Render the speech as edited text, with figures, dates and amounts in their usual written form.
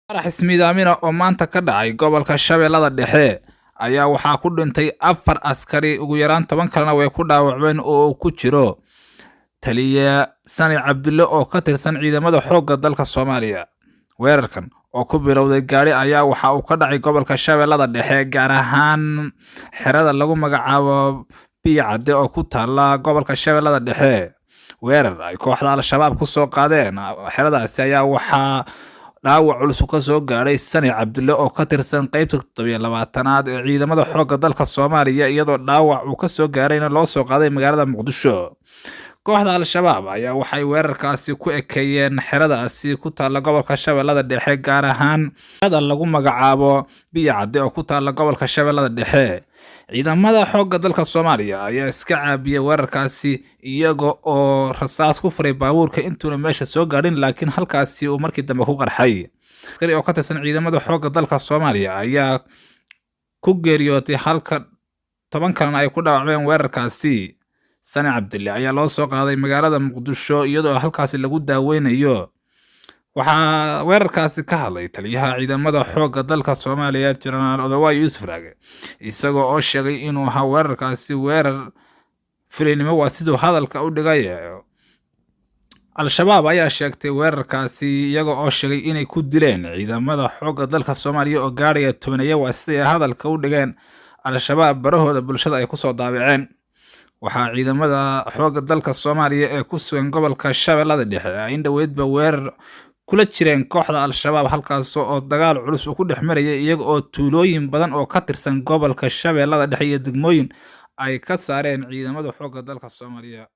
Qarax ismiidaamin ah oo maanta ka dhacay gobolka Shabeellada Dhexe ayaa waxaa ku dhintay 4 askari, ugu yaraan 10 kalena way ku dhaawacmeen oo uu ku jiro taliye Sani Cabdulle oo ka tirsan ciidamada xoogga dalka Soomaaliya. Weerarkan oo ku bilowday gaari ayaa waxa uu ka dhacay gobolka Shabeellada Dhexe, gaar ahaan xerada lagu magacaabo Biyacadde oo ku taalla gobolka Shabeellada Dhexe. Weerar ay kooxda Al-Shabaab ku soo qaadeen xeradaasi ayaa waxaa dhaawac culus ka soo gaaray Sani Cabdulle oo ka tirsan qaybta 27aad ee ciidamada xoogga dalka Soomaaliya, iyadoo dhaawac uu ka soo gaarayna loo soo qaaday magaalada Muqdisho. Kooxda Al-Shabaab ayaa waxay weerarkaasi ku ekeeyeen xeradaasi ku taalla gobolka Shabeellada Dhexe, gaar ahaan xerada lagu magacaabo Biyacadde oo ku taalla gobolka Shabeellada Dhexe. Ciidamada xoogga dalka Soomaaliya ayaa iska caabiyay weerarkaasi iyaga oo rasaas ku furay baabuurka intuuna meesha soo gaadhin, laakiin halkaasi uu markii dambe ku qarxay. Askari oo ka tirsan ciidamada xoogga dalka Soomaaliya ayaa ku geeriyootay halka 10 kalena ay ku dhaawacmeen weerarkaasi. Sani Cabdulle ayaa loo soo qaaday magaalada Muqdisho iyadoo halkaasi lagu daaweynayo. Waxaa weerarkaasi ka hadlay taliyaha ciidamada xoogga dalka Soomaaliya Jenaraal Odawaye Yuusuf Raage, isagoo oo sheegay inuu ahaa weerarkaasi weerar filinimo waa siduu hadalka u dhigay. Al-Shabaab ayaa sheegtay weerarkaasi iyaga oo sheegay inay ku dileen ciidamada xoogga dalka Soomaaliya oo gaaraya 10 waa sidii hadalka u dhigeen. Al-Shabaab barahooda bulshada ay ku soo daabaceen. Waxaa ciidamada xoogga dalka Soomaaliya ee ku sugan gobolka Shabeellada Dhexe ay indhaweydba weerar kula jireen kooxda Al-Shabaab, halkaas oo dagaal culus uu ku dhex marayay iyaga oo tuulooyin badan oo ka tirsan gobolka Shabeellada Dhexe iyo degmooyin ay ka saareen ciidamada xoogga dalka Soomaaliya.